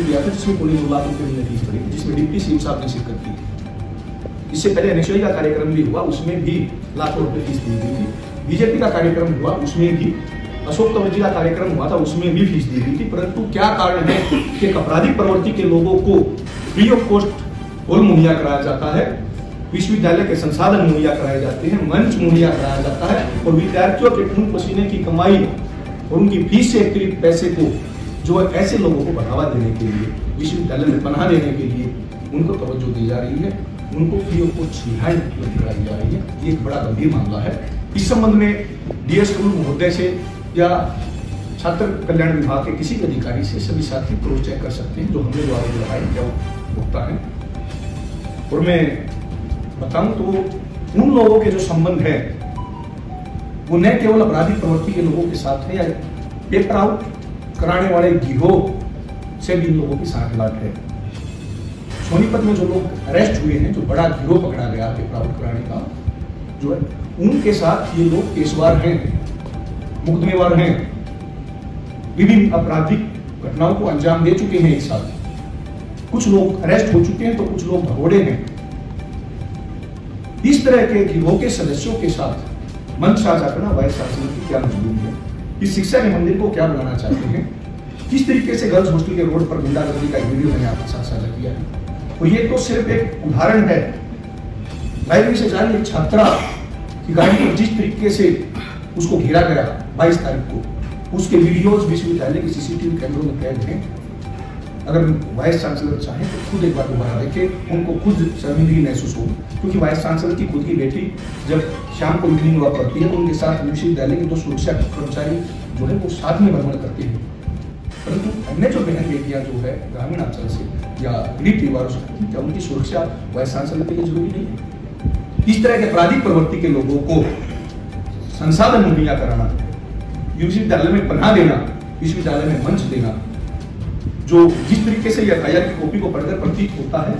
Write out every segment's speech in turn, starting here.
दिया था जिसमें पौने 2 लाख रुपए हमने फीस भरी थी, जिसमें डिप्टी सीएम साहब ने शिरकत की थी। इससे पहले एनएसयूआई का कार्यक्रम भी हुआ, उसमें भी लाखों रुपए फीस दी गई थी। बीजेपी का कार्यक्रम हुआ, उसमें भी अशोक तंवर जी का कार्यक्रम हुआ था, उसमें भी फीस दी गई थी। परंतु क्या कारण है कि आपराधिक प्रवृत्ति के लोगों को फ्री ऑफ कॉस्ट हॉल मुहैया कराया जाता है, विश्वविद्यालय के संसाधन मुहैया कराए जाते हैं, मंच मुहैया कराया जाता है, और विद्यार्थियों के खून पसीने की कमाई और उनकी फीस से अतिरिक्त पैसे को जो है ऐसे लोगों को बढ़ावा देने के लिए, विश्वविद्यालय में पनाह देने के लिए उनको तवज्जो दी जा रही है, उनको फ्री ऑफ कॉस्ट सुविधाएं उपलब्ध कराई जा रही है। ये एक बड़ा गंभीर मामला है। इस संबंध में डीएस महोदय से या छात्र कल्याण विभाग के किसी भी अधिकारी से सभी साथी क्रॉस चेक कर सकते हैं जो हमने जो आरोप लगाए क्या होता है। और मैं बताऊं तो उन लोगों के जो संबंध है वो न केवल आपराधिक प्रवृत्ति के लोगों के साथ है या पेपर आउट कराने वाले गिरोह से भी इन लोगों की साठगांठ है। सोनीपत में जो लोग अरेस्ट हुए हैं, जो बड़ा गिरोह पकड़ा गया पेपर आउट कराने का जो है, उनके साथ ये लोग केसवार हैं, मुकदमेवार हैं, विभिन्न आपराधिक घटनाओं को अंजाम दे चुके हैं एक साथ। कुछ लोग अरेस्ट हो चुके हैं तो कुछ लोग भगोड़े हैं। इस तरह के गिरोह के सदस्यों के साथ मंच साझा करना वाइस चांसलर की क्या मजबूरी है? इस शिक्षा के मंदिर को क्या बनाना चाहते हैं? किस तरीके से गर्ल्स हॉस्टल के रोड पर गुंडागर्दी का वीडियो मैंने आपके साथ साझा किया है। तो ये तो सिर्फ एक उदाहरण है। लाइब्रेरी से जारी एक छात्रा की गाड़ी को जिस तरीके से उसको घेरा गया 22 तारीख को, उसके वीडियोज विश्वविद्यालय के सीसीटीवी कैमरों में कैद हैं। अगर वाइस चांसलर चाहें तो खुद एक बार दोबारा देखें, उनको खुद शर्मिंदगी महसूस होगी, क्योंकि वाइस चांसलर की खुद की बेटी जब शाम को इवनिंग वॉक करती है तो उनके साथ विश्वविद्यालय के 2 सुरक्षा कर्मचारी जो है वो साथ में भ्रमण करते हैं। परंतु अन्य जो बहन बेटियां जो है ग्रामीण अंचल से या गरीब परिवारों से, क्या उनकी सुरक्षा वाइस चांसलर के लिए जरूरी नहीं है? इस तरह के आपराधिक प्रवृत्ति के लोगों को संसाधन मुहैया कराना, विश्वविद्यालय में पनाह देना, विश्वविद्यालय में मंच देना, जो जिस तरीके से एफआईआर की कॉपी को पढ़कर प्रतीत होता है,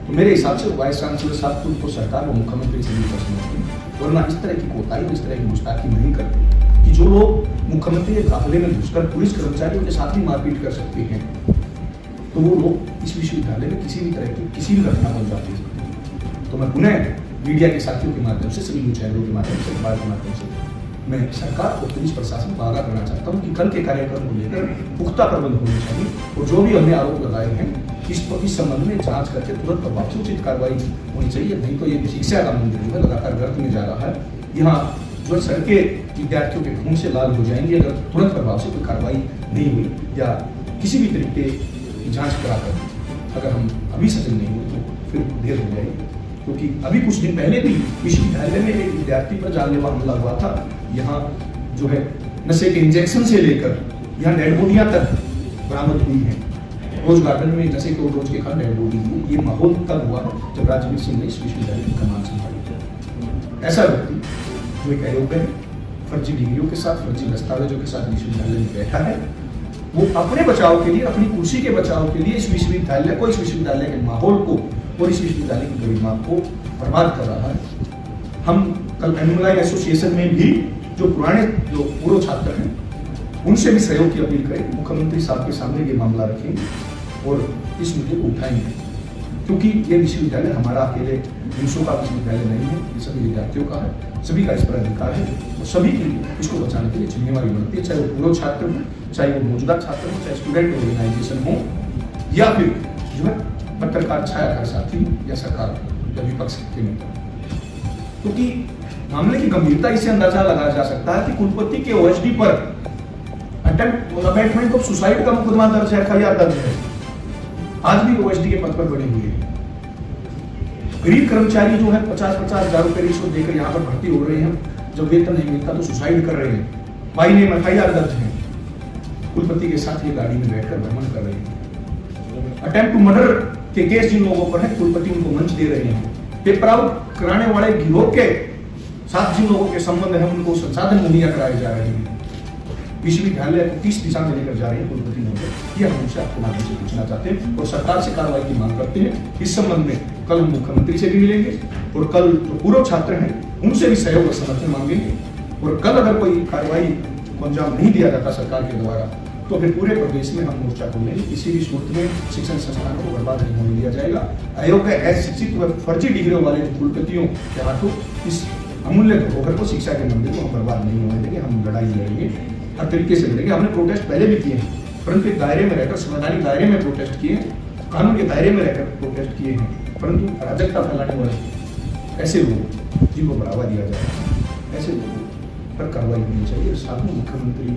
तो मेरे हिसाब से वाइस चांसलर साहब खुद को सरकार और मुख्यमंत्री से भी प्रश्न होते हैं, वरना इस तरह की कोताही, इस तरह की गुस्ताखी नहीं करते कि जो लोग मुख्यमंत्री के काफिले में घुसकर पुलिस कर्मचारियों के साथ भी मारपीट कर सकते हैं, तो वो लोग इस विश्वविद्यालय में किसी भी तरह की किसी भी घटना को अंजाम दे सकते हैं। तो मैं पुनः मीडिया के साथियों के माध्यम से, सभी न्यूज चैनलों के माध्यम से, अखबार के माध्यम से मैं सरकार और पुलिस प्रशासन को आगाह करना चाहता हूं कि कल के कार्यक्रम को लेकर पुख्ता प्रबंध होने चाहिए और जो भी हमने आरोप लगाए हैं इस संबंध में जांच करके तुरंत प्रभाव से उचित कार्रवाई होनी चाहिए। नहीं तो ये शिक्षा का मंदिर जो है लगातार गर्त में जा रहा है। यहाँ जो सड़कें विद्यार्थियों के खून से लाल हो जाएंगी अगर तुरंत प्रभाव से कोई कार्रवाई नहीं हुई या किसी भी तरीके की जाँच कराकर अगर हम अभी सजग नहीं हुए तो फिर देर हो जाएगी। क्योंकि अभी कुछ दिन पहले भी विश्वविद्यालय में एक विद्यार्थी पर जानलेवा हमला हुआ था। यहाँ जो है नशे के इंजेक्शन से लेकर यहाँ डेड बॉडियां तक बरामद हुई हैं। रोज गार्डन में नशे के रोज के खान डेड बॉडी हुई। ये माहौल तब हुआ जब राजवीर सिंह ने इस विश्वविद्यालय की कमान संभाली। ऐसा व्यक्ति जो एक अयोग्य है, फर्जी डिग्रियों के साथ, फर्जी दस्तावेजों के साथ विश्वविद्यालय में बैठा है, वो अपने बचाव के लिए, अपनी कुर्सी के बचाव के लिए इस विश्वविद्यालय को, इस विश्वविद्यालय के माहौल को और इस विश्वविद्यालय की गरिमा को बर्बाद कर रहा है। हम कल एनुमलाई एसोसिएशन में भी जो पुराने जो पूर्व छात्र हैं उनसे भी सहयोग की अपील करें, मुख्यमंत्री साहब के सामने ये मामला रखेंगे और इस मुद्दे को उठाएंगे, क्योंकि ये विश्वविद्यालय हमारा अकेले हिंसों का विश्वविद्यालय नहीं है, ये सभी विद्यार्थियों का है, सभी का इस पर अधिकार है और सभी के लिए इसको बचाने के लिए जिम्मेवारी बनती है, चाहे वो पूर्व छात्र हो, चाहे वो मौजूदा छात्र हो, चाहे स्टूडेंट ऑर्गेनाइजेशन हो या फिर जो है पत्रकार छायाकार साथी या सरकार या विपक्ष के नेता। क्योंकि मामले की गंभीरता इससे अंदाजा लगाया जा सकता है कि कुलपति के ओएसडी पर अबैटमेंट ऑफ सुसाइड का मुकदमा दर्ज है, एफआईआर दर्ज है, आज भी ओएसडी के पद पर बने हुए हैं। गरीब कर्मचारी जो है 50-50 हजार रुपए रिश्वत देकर यहाँ पर भर्ती हो रहे हैं, जब वेतन नहीं मिलता तो सुसाइड कर रहे हैं, बाई नेम एफआईआर दर्ज है, कुलपति के साथ ये गाड़ी में बैठकर भ्रमण कर रहे हैं। अटेम्प्ट टू मर्डर के केस जिन लोगों पर है, कुलपति उनको मंच दे रहे हैं। पेपर आउट कराने वाले गिरोह के साथ जिन लोगों के संबंध है उनको संसाधन मुहैया कराए जा रहे हैं, विश्वविद्यालय को किस दिशा में लेकर जा रहे हैं कुलपति महोदय, ये हम उनसे आपके माध्यम से पूछना चाहते हैं और सरकार से कार्रवाई की मांग करते हैं। इस संबंध में कल हम मुख्यमंत्री से भी मिलेंगे और कल जो पूर्व छात्र हैं उनसे भी सहयोग और समर्थन मांगेंगे और कल अगर कोई कार्रवाई को अंजाम नहीं दिया जाता सरकार के द्वारा तो फिर पूरे प्रदेश में हम मोर्चा खोलेंगे। किसी भी सूरत में शिक्षण संस्थानों को बर्बाद नहीं होने दिया जाएगा। आयोग के अशिक्षित व फर्जी डिग्रियों वाले कुलपतियों के हाथों इस अमूल्य धरोहर को, शिक्षा के मंदिर को हम बर्बाद नहीं होने देंगे। हम लड़ाई लड़ेंगे, हर तरीके से लड़ेंगे। हमने प्रोटेस्ट पहले भी किए हैं, परंतु एक दायरे में रहकर, संवैधानिक दायरे में प्रोटेस्ट किए, कानून के दायरे में रहकर प्रोटेस्ट किए हैं। परंतु अराजकता फैलाने वाले ऐसे लोग जिनको बढ़ावा दिया जाए, ऐसे लोगों पर कार्रवाई होनी चाहिए। साथ में मुख्यमंत्री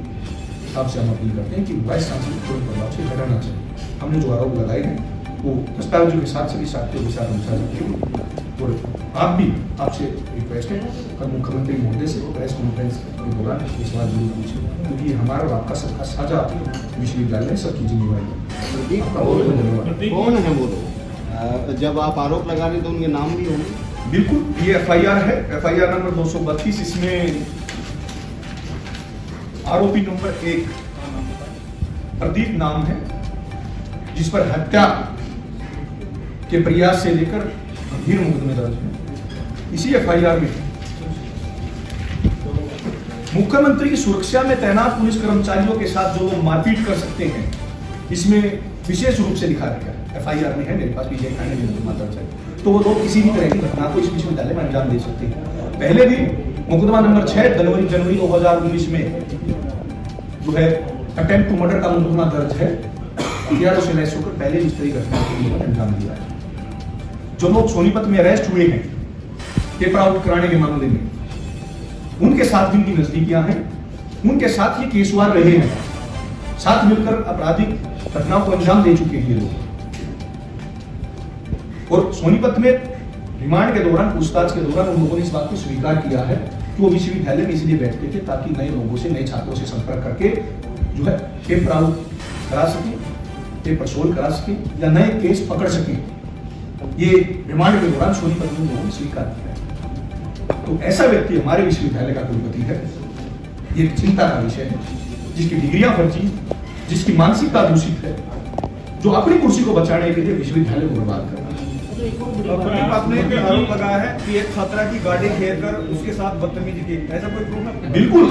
साहब से हम अपील करते हैं कि वाइस चांसलर को प्रभाव से हटाना चाहिए। हमने जो आरोप लगाए हैं वो दस्तावेजों के साथ, सभी साक्ष्यों के साथ हम साझा करेंगे। और आप भी, आपसे रिक्वेस्ट है, कल मुख्यमंत्री महोदय से प्रेस कॉन्फ्रेंस के दौरान ये सवाल जरूर पूछें, क्योंकि हमारा और आपका सबका साझा विश्वविद्यालय सबकी जिम्मेवारी। आपका बहुत बहुत धन्यवाद। कौन है वो लोग? जब आप आरोप लगा रहे तो उनके नाम भी होंगे? बिल्कुल, ये FIR है, FIR नंबर 232। इसमें आरोपी नंबर 1 प्रदीप नाम है, जिस पर हत्या के प्रयास से लेकर गंभीर मुकदमे दर्ज है। इसी FIR में मुख्यमंत्री की सुरक्षा में तैनात पुलिस कर्मचारियों के साथ जो लोग मारपीट कर सकते हैं, इसमें विशेष रूप से लिखा गया है। FIR में है, मेरे पास भी थाने में मुकदमा दर्ज है। तो वो लोग किसी भी तरह की घटना को इस विश्वविद्यालय में अंजाम दे सकते हैं। पहले भी मुकदमा नंबर 6 जनवरी 2019 में जो है अटेम्प्ट टू मर्डर का मुकदमा दर्ज है। हथियारों से लैस होकर पहले इस तरह की घटना को अंजाम दिया है। जो लोग सोनीपत में अरेस्ट हुए हैं पेपर आउट कराने के मामले में, उनके साथ जिनकी नजदीकियां हैं, उनके साथ ये केसवार रहे हैं, साथ मिलकर आपराधिक घटनाओं को अंजाम दे चुके हैं ये लोग। और सोनीपत में रिमांड के दौरान, पूछताछ के दौरान उन लोगों ने इस बात को स्वीकार किया है कि वो विश्वविद्यालय में इसलिए बैठते थे ताकि नए लोगों से, नए छात्रों से संपर्क करके जो है पेपर आउट करा सके, पेपर सोल्व करा सके या नए केस पकड़ सके। ये रिमांड के दौरान सोनीपत में लोगों ने स्वीकार किया है। तो ऐसा व्यक्ति हमारे विश्वविद्यालय का कुलपति है। ये चिंता का विषय है, जिसकी डिग्रियां फर्जी, जिसकी मानसिकता दूषित है, जो अपनी कुर्सी को बचाने के लिए विश्वविद्यालय को बर्बाद कर रहा है। आपने एक आरोप लगाया है कि एक छात्रा की गाड़ी घेर कर उसके साथ बदतमीजी की, ऐसा कोई प्रूफ है? बिल्कुल,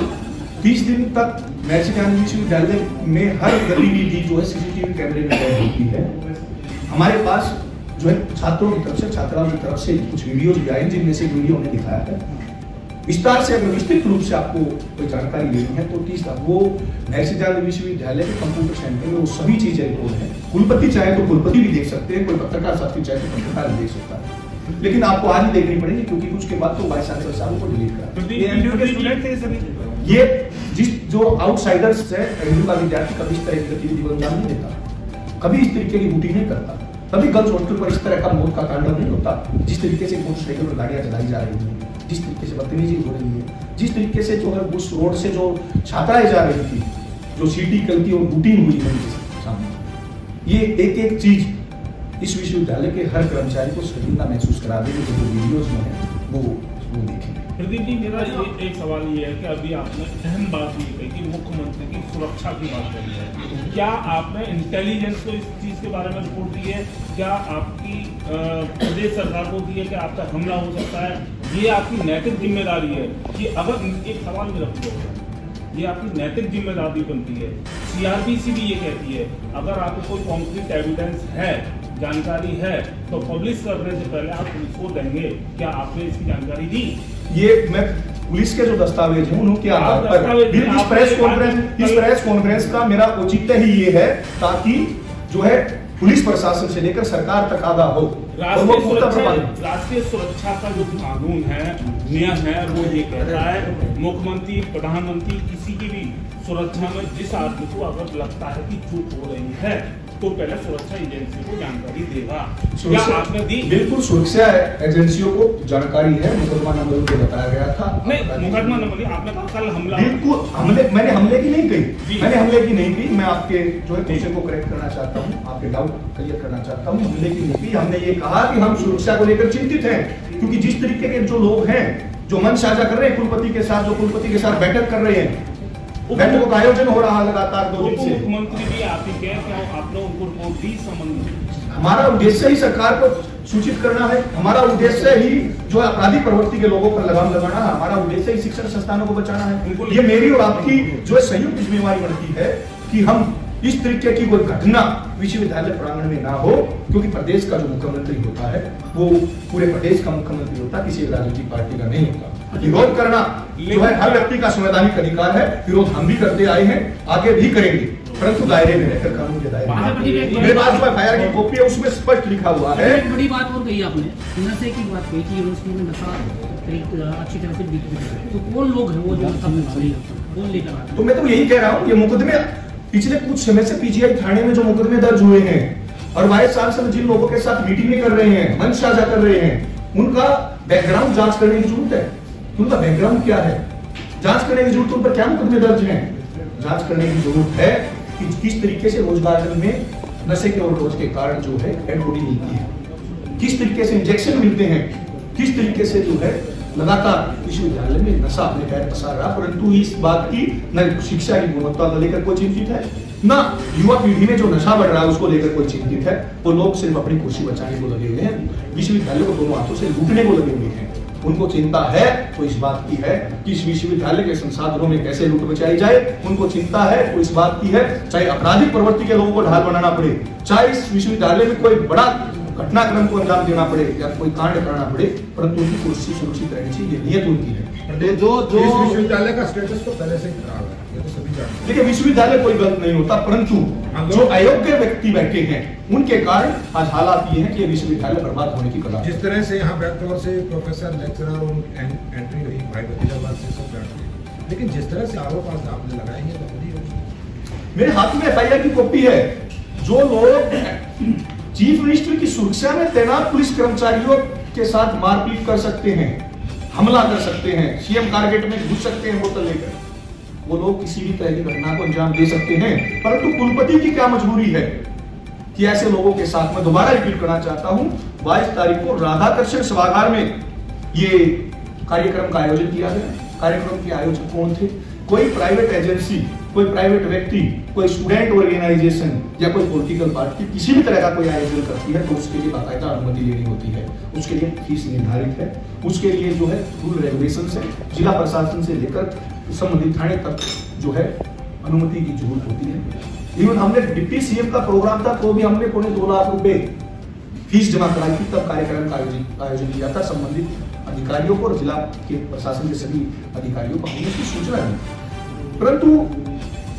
30 दिन तक महर्षि ज्ञान विश्वविद्यालय में हर गतिविधि जो है CCTV कैमरे में कैद होती है। हमारे पास जो है छात्रों की तरफ से, छात्राओं की तरफ से कुछ वीडियोज भी आए, जिनमें से वीडियो ने दिखाया है। विस्तार से अगर विस्तृत रूप से आपको कोई जानकारी लेनी है तो 30 वो महर्षि ज्ञान विश्वविद्यालय के कंप्यूटर सेंटर में वो सभी चीजें रिकॉर्ड है। कुलपति चाहे तो कुलपति भी देख सकते हैं, कोई पत्रकार साथी चाहे तो पत्रकार भी देख सकता है, लेकिन आपको आज ही देखनी पड़ेगी, क्योंकि उसके बाद तो वाइस चांसलर साहब को डिलीट करा। ये जिस जो आउटसाइडर्स है, एमयू का विद्यार्थी कभी इस तरह की गतिविधि को अंजाम नहीं देता, कभी इस तरीके की ड्यूटी नहीं करता, कभी गर्ल्स हॉस्टल पर इस तरह का मौत का तांडव नहीं होता। जिस तरीके से मोटरसाइकिल पर गाड़ियां चलाई जा रही हैं, जिस तरीके से बदतमीजी हो रही है, जिस तरीके से जो है उस रोड से जो छात्राएं जा रही थी, जो सीटी कलती और रूटीन हुई है सामने, ये एक एक चीज इस विश्वविद्यालय के हर कर्मचारी को शर्मिंदा महसूस करा देगी। जो वीडियोज में है वो देखेंगे। प्रदीप जी, मेरा एक सवाल ये है कि अभी आपने अहम बात ये कही कि मुख्यमंत्री की सुरक्षा की बात करी है, क्या आपने इंटेलिजेंस को इस चीज़ के बारे में रिपोर्ट दी है? क्या आपकी प्रदेश सरकार को दी है कि आप तक हमला हो सकता है? ये आपकी नैतिक जिम्मेदारी है कि अगर एक सवाल में रख दो, ये आपकी नैतिक जिम्मेदारी बनती है। CRPC भी ये कहती है अगर आपको कोई कॉन्क्रीट एविडेंस है, जानकारी है, तो पब्लिश करने से पहले आप पुलिस को देंगे। क्या आपने इसकी जानकारी दी? ये मैं पुलिस के जो दस्तावेज हैं उन्होंने क्या इस प्रेस कॉन्फ्रेंस का मेरा औचित्य ही ये है ताकि जो है पुलिस प्रशासन से लेकर सरकार तक आगा हो। राष्ट्रीय सुरक्षा का जो कानून है, नियम है, वो ये कहता है मुख्यमंत्री, प्रधानमंत्री किसी की भी सुरक्षा में जिस आदमी को अगर लगता है कि चूक हो रही है तो पहले सुरक्षा एजेंसी को जानकारी देगा। क्या आपने दी? बिल्कुल, सुरक्षा एजेंसियों को जानकारी है। मुकदमा नंबर को बताया गया था। नहीं, मुकदमा नंबर आपने कहा कल हमला। बिल्कुल, मैंने हमले की नहीं कही, मैंने हमले की नहीं की। मैं आपके जो है क्वेश्चन को करेक्ट करना चाहता हूँ, आपके डाउट क्लियर करना चाहता हूँ। हमले की नहीं की, हमने ये कहा कि हम सुरक्षा को लेकर चिंतित हैं, क्योंकि जिस तरीके के जो लोग हैं जो मन साझा कर रहे हैं कुलपति के साथ, जो कुलपति के साथ बैठक कर रहे हैं, बैठकों का आयोजन हो रहा लगातार 2 दिन से। मुख्यमंत्री भी आप ही कह क्या आपने उनको रिपोर्ट दी संबंध? हमारा उद्देश्य ही सरकार को सूचित करना है, हमारा उद्देश्य ही जो आपराधिक प्रवृत्ति के लोगों पर लगाम लगाना है, हमारा उद्देश्य ही शिक्षण संस्थानों को बचाना है। ये मेरी और आपकी जो संयुक्त जिम्मेवारी बनती है कि हम इस तरीके की कोई घटना विश्वविद्यालय प्रांगण में ना हो, क्योंकि प्रदेश का जो मुख्यमंत्री होता है वो पूरे प्रदेश का मुख्यमंत्री होता है, किसी राजनीतिक पार्टी का नहीं होता। विरोध करना जो है हर व्यक्ति का संवैधानिक अधिकार है, विरोध हम भी करते आए हैं, आगे भी करेंगे, परंतु दायरे में रहकर, कानून के दायरे में। मेरे पास जो एफआईआर की कॉपी है उसमें स्पष्ट लिखा हुआ है। एक बड़ी बात और कही आपने, नशे की बात कही कि यूनिवर्सिटी में नशा अच्छी तरह से बिक रहा है, तो कौन लोग हैं वो जो नशा कौन लेकर आता है? तो मैं तो यही कह रहा हूँ, ये मुकदमे पिछले कुछ समय से पीजीआई थाने में जो मुकदमे दर्ज हुए हैं और वाइस चांसलर जिन लोगों के साथ मीटिंग कर रहे हैं, मंच साझा कर रहे हैं, उनका बैकग्राउंड जांच करने की जरूरत है। उनका बैकग्राउंड क्या है, जांच करने की जरूरत, उन पर क्या मुकदमे दर्ज हैं, जांच करने की जरूरत है कि किस तरीके से रोजगार में नशे के ओवरडोज के कारण जो है डेड बॉडी मिलती है, किस तरीके से इंजेक्शन मिलते हैं, किस तरीके से जो है लगातार विश्वविद्यालय में नशा अपने पैर पसार रहा, परंतु इस बात की न शिक्षा की गुणवत्ता को लेकर कोई चिंतित है, ना युवा पीढ़ी में जो नशा बढ़ रहा है उसको लेकर कोई चिंतित है। वो लोग सिर्फ अपनी कुर्सी बचाने को लगे हुए हैं, विश्वविद्यालय को दोनों हाथों से लूटने को लगे हुए हैं। उनको चिंता है तो इस बात की है कि इस विश्वविद्यालय के संसाधनों में कैसे लूट बचाई जाए, उनको चिंता है तो इस बात की है, चाहे आपराधिक प्रवृत्ति के लोगों को ढाल बनाना पड़े, चाहे इस विश्वविद्यालय में कोई बड़ा घटनाक्रम को अंजाम देना पड़े या कोई कांड करना पड़े, परंतु उनकी कुर्सी सुरक्षित रहनी चाहिए, नियत उनकी है। जो इस विश्वविद्यालय का स्टेटस तो पहले से ही खराब है, ये तो सभी जानते हैं। देखिए विश्वविद्यालय कोई गलत नहीं होता, परंतु जो अयोग्य व्यक्ति बैठे हैं उनके कारण आज हालात ये हैं कि ये विश्वविद्यालय बर्बाद होने की कगार। जिस तरह से यहाँ बैकडोर से प्रोफेसर लेक्चरर एंट्री रही भाई भतीजावाद से सब बैठ, लेकिन जिस तरह से आरोप आपने लगाए हैं तो खुद ही मेरे हाथ में एफआईआर की कॉपी है। जो लोग चीफ मिनिस्टर की सुरक्षा में तैनात पुलिस कर्मचारियों के साथ मारपीट कर सकते हैं, हमला कर सकते हैं, सीएम टारगेट में घुस सकते हैं बोतल लेकर, वो लोग किसी भी तरह की घटना को अंजाम दे सकते हैं, परंतु कुलपति की क्या मजबूरी है कि ऐसे लोगों के साथ मैं दोबारा रिपीट करना चाहता हूं, 22 तारीख को राधाकृष्ण सभागार में ये कार्यक्रम का आयोजन किया गया। कार्यक्रम के आयोजक कौन थे? कोई प्राइवेट एजेंसी, कोई प्राइवेट व्यक्ति, कोई स्टूडेंट ऑर्गेनाइजेशन या कोई पॉलिटिकल पार्टी किसी भी तरह का कोई आयोजन करती है तो उसके लिए बाकायदा अनुमति लेनी होती है, उसके लिए फीस निर्धारित है, उसके लिए जो है रूल रेगुलेशन है, जिला प्रशासन से लेकर संबंधित थाने तक जो है अनुमति की जरूरत होती है। इवन हमने डिप्टी सीएम का प्रोग्राम था तो भी हमने 2.25 लाख रुपए फीस जमा कराई थी, तब कार्यक्रम का आयोजन किया था। संबंधित अधिकारियों को और जिला के प्रशासन के सभी अधिकारियों को हमने इसकी सूचना दी, परंतु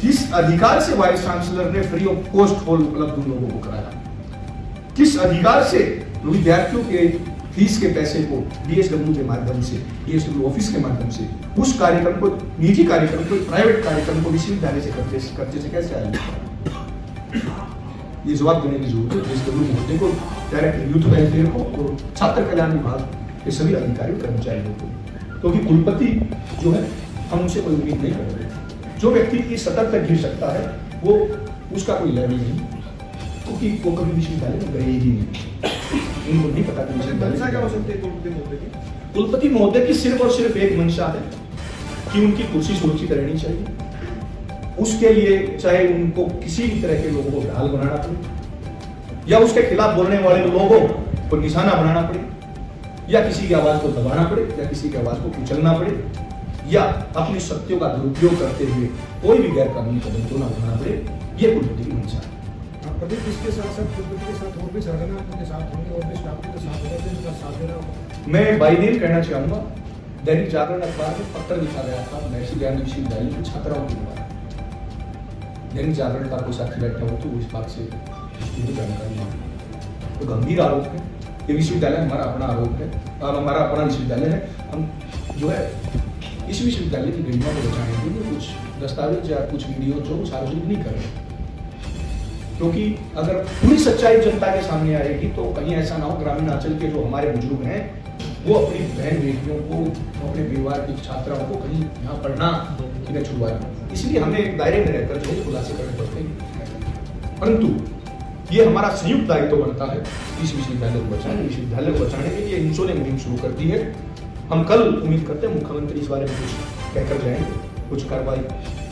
किस अधिकार से वाइस चांसलर ने फ्री ऑफ कॉस्ट हॉल उपलब्ध उन लोगों को कराया? किस अधिकार से विद्यार्थियों के फीस के पैसे को डीएसडब्ल्यू के माध्यम से, डीएसडब्ल्यू ऑफिस के माध्यम से उस कार्यक्रम को, निजी कार्यक्रम को, प्राइवेट कार्यक्रम को विश्वविद्यालय से कर्जे से कैसे आया? ये जवाब देने की जरूरत है डीएसडब्ल्यू महोदय को, डायरेक्टर यूथ वेलफेयर को और छात्र कल्याण विभाग के सभी अधिकारियों कर्मचारियों को, क्योंकि कुलपति जो है हम उनसे कोई उम्मीद नहीं कर रहे। जो व्यक्ति की सतह तक गिर सकता है वो उसका कोई लेवल नहीं, क्योंकि वो कभी विश्वविद्यालय में गए ही नहीं, उनको नहीं पता कि विश्वविद्यालय क्या हो सकते हैं। कुलपति महोदय की सिर्फ और सिर्फ एक मंशा है कि उनकी कुर्सी सुरक्षित रहनी चाहिए। उसके लिए चाहे उनको किसी भी तरह के लोगों को ढाल बनाना पड़े या उसके खिलाफ बोलने वाले लोगों को निशाना बनाना पड़े या किसी की आवाज को दबाना पड़े या किसी की आवाज को कुचलना पड़े या अपने शक्तियों का दुरुपयोग करते हुए कोई भी गैर कानूनी कदम तो न उठाना पड़े, ये कुलपति की मंशा है। प्रदीप, इसके साथ साथ कुलपति के साथ और भी सरगना आपके साथ होंगे और भी स्टाफ के साथ होंगे जिनका साथ देना होगा। मैं बाई नेम कहना चाहूंगा, दैनिक जागरण अखबार में पत्र लिखा गया था महर्षि ज्ञान विश्वविद्यालय की छात्राओं के द्वारा। दैनिक जागरण का कोई साथी बैठा हो तो इस बात से जानकारी नहीं, तो गंभीर आरोप है। ये विश्वविद्यालय हमारा अपना आरोप है, हमारा अपना विश्वविद्यालय है। हम जो है इस विश्वविद्यालय की गरिमा को बचाने के लिए कुछ दस्तावेज या कुछ वीडियो जो सार्वजनिक नहीं कर रहे, क्योंकि अगर पूरी सच्चाई जनता के सामने आएगी तो कहीं ऐसा ना हो ग्रामीण अंचल के जो हमारे बुजुर्ग हैं वो अपनी बहन बेटियों को, अपने परिवार की छात्राओं को कहीं यहाँ पढ़ना न छुड़वाए। इसलिए हमें एक दायरे में रहकर जो खुलासे करने पड़ते हैं, परंतु ये हमारा संयुक्त दायित्व बनता है इस विश्वविद्यालय को बचाने। विश्वविद्यालय को बचाने के लिए इंसो ने मुहिम शुरू कर दी है। हम कल उम्मीद करते हैं मुख्यमंत्री इस बारे में कुछ कहकर जाएंगे, कुछ कार्रवाई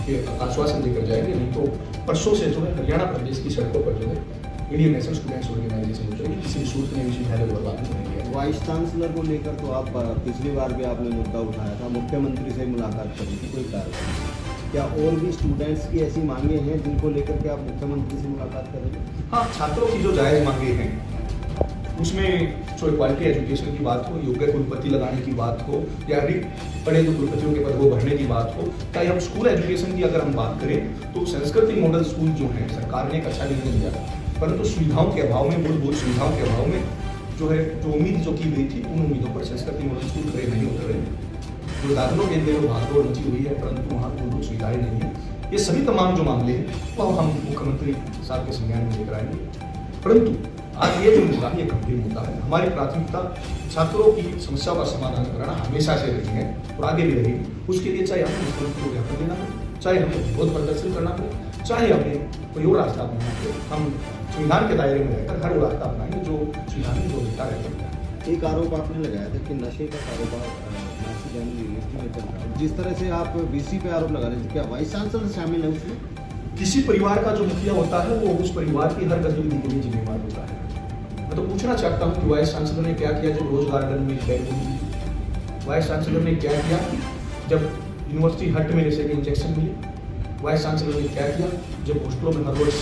के आश्वासन देकर जाएंगे, नहीं तो परसों से जो है हरियाणा प्रदेश की सड़कों पर जो है इंडियन नेशनल स्टूडेंट्स ऑर्गेनाइजेशन हो जाएगी, किसी भी सूरत में विश्वविद्यालय को बर्बाद नहीं करेंगे। वाइस चांसलर को लेकर तो आप पिछली बार भी आपने मुद्दा उठाया था, मुख्यमंत्री से मुलाकात करी थी, कोई कार्रवाई? क्या और भी स्टूडेंट्स की ऐसी मांगे हैं जिनको लेकर के आप मुख्यमंत्री से मुलाकात करेंगे? हाँ, छात्रों की जो जायज मांगे हैं उसमें जो क्वालिटी एजुकेशन की बात हो, योग्य कुलपति लगाने की बात हो, या अभी बड़े जो कुलपतियों के पद वो भरने की बात हो, चाहे हम स्कूल एजुकेशन की अगर हम बात करें तो संस्कृति मॉडल स्कूल जो है सरकार ने एक अच्छा निर्णय लिया, परंतु सुविधाओं के अभाव में, मूलभूत सुविधाओं के अभाव में जो है जो उम्मीद जो की गई थी उन उम्मीदों पर संस्कृति मॉडल स्कूल खड़े नहीं उतर रहे। जो दाखिलों के अंदर भागदौड़ मची हुई है परंतु वहाँ मूलभूत सुविधाएं नहीं है। ये सभी तमाम जो मामले हैं वो हम मुख्यमंत्री साहब के संज्ञान में लेकर आएंगे। परंतु आज ये जो मुद्दा ये गंभीर मुद्दा है, हमारी प्राथमिकता छात्रों की समस्याओं का समाधान कराना हमेशा से रही है और आगे भी रहेगी। उसके लिए चाहे हमें मुख्यमंत्री को ज्ञापन देना हो, चाहे हमें विरोध प्रदर्शन करना हो, चाहे हमें कोई और रास्ता अपनाना हो, हम संविधान के दायरे में रहकर हर वो रास्ता अपनाएंगे जो संविधान में जो होता रहता है। एक आरोप आपने लगाया था कि नशे का कारोबार नासिक यूनिवर्सिटी में चल रहा है। जिस तरह से आप वीसी पे आरोप लगा रहे थे, क्या वाइस चांसलर शामिल है उसमें? किसी परिवार का जो मुखिया होता है वो उस परिवार की हर गतिविधि के लिए जिम्मेवार होता है। मैं तो पूछना चाहता हूँ कि वाइस चांसलर ने क्या किया जब रोज गार्डन में बैग मिली? वाइस चांसलर ने क्या किया जब यूनिवर्सिटी हट में जैसे कि इंजेक्शन मिली? वाइस चांसलर ने क्या किया जब हॉस्टलों में हर रोज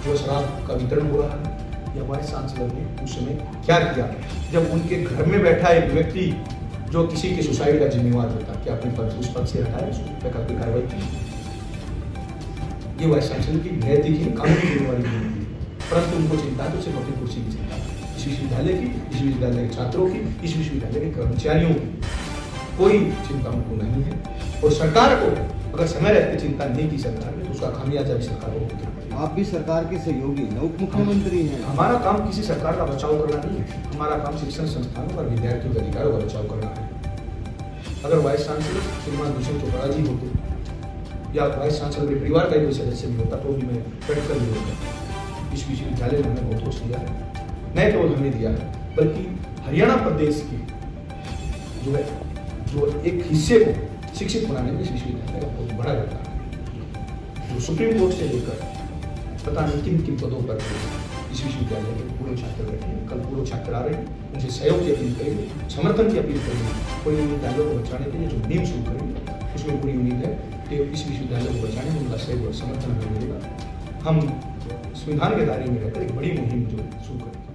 जो शराब का वितरण हो रहा है? या वाइस चांसलर ने उस समय क्या किया जब उनके घर में बैठा एक व्यक्ति जो किसी के सुसाइड का जिम्मेवार होता है, क्या अपने पद उस पद से हटाया, उस पर कोई कार्रवाई की? ये वाइस चांसलर की नैतिक ही कानूनी जिम्मेवारी नहीं है, परंतु उनको चिंता तो सिर्फ अपनी कुर्सी की चिंता, इस विश्वविद्यालय की, इस विश्वविद्यालय के छात्रों की, इस विश्वविद्यालय के कर्मचारियों की कोई चिंता उनको नहीं है। और सरकार को अगर समय रहते चिंता नहीं की सरकार ने तो उसका खामियाजा भी सरकार को। आप भी सरकार के सहयोगी उप मुख्यमंत्री हैं। हमारा काम किसी सरकार का बचाव करना नहीं है, हमारा काम शिक्षण संस्थानों और विद्यार्थियों के अधिकारों का बचाव करना है। अगर वाइस चांसलर श्रीमान भूषण चोपड़ा जी होते या वाइस चांसलर के परिवार का कोई सदस्य भी होता तो भी मैं कट कर विरोध करता। इस विश्वविद्यालय में हमने बहुत कुछ दिया है, नए केवल हमने दिया है, बल्कि हरियाणा प्रदेश की जो एक हिस्से को शिक्षित बनाने में इस विश्वविद्यालय का बहुत बड़ा योगदान है। जो सुप्रीम कोर्ट से लेकर पता नहीं किन किन पदों पर इस विश्वविद्यालय के पूर्व छात्र बैठे हैं, कल पूर्व छात्र आ रहे हैं, उनसे सहयोग की अपील करेंगे, समर्थन की अपील करेंगे। कोई विश्वविद्यालयों को बचाने के लिए जो मुहिम शुरू करेंगे उसमें पूरी उम्मीद है कि इस विश्वविद्यालय को बचाने में उनका सहयोग और समर्थन हमें मिलेगा। हम संविधान के दायरे में रहकर एक बड़ी मुहिम जो शुरू करेंगे।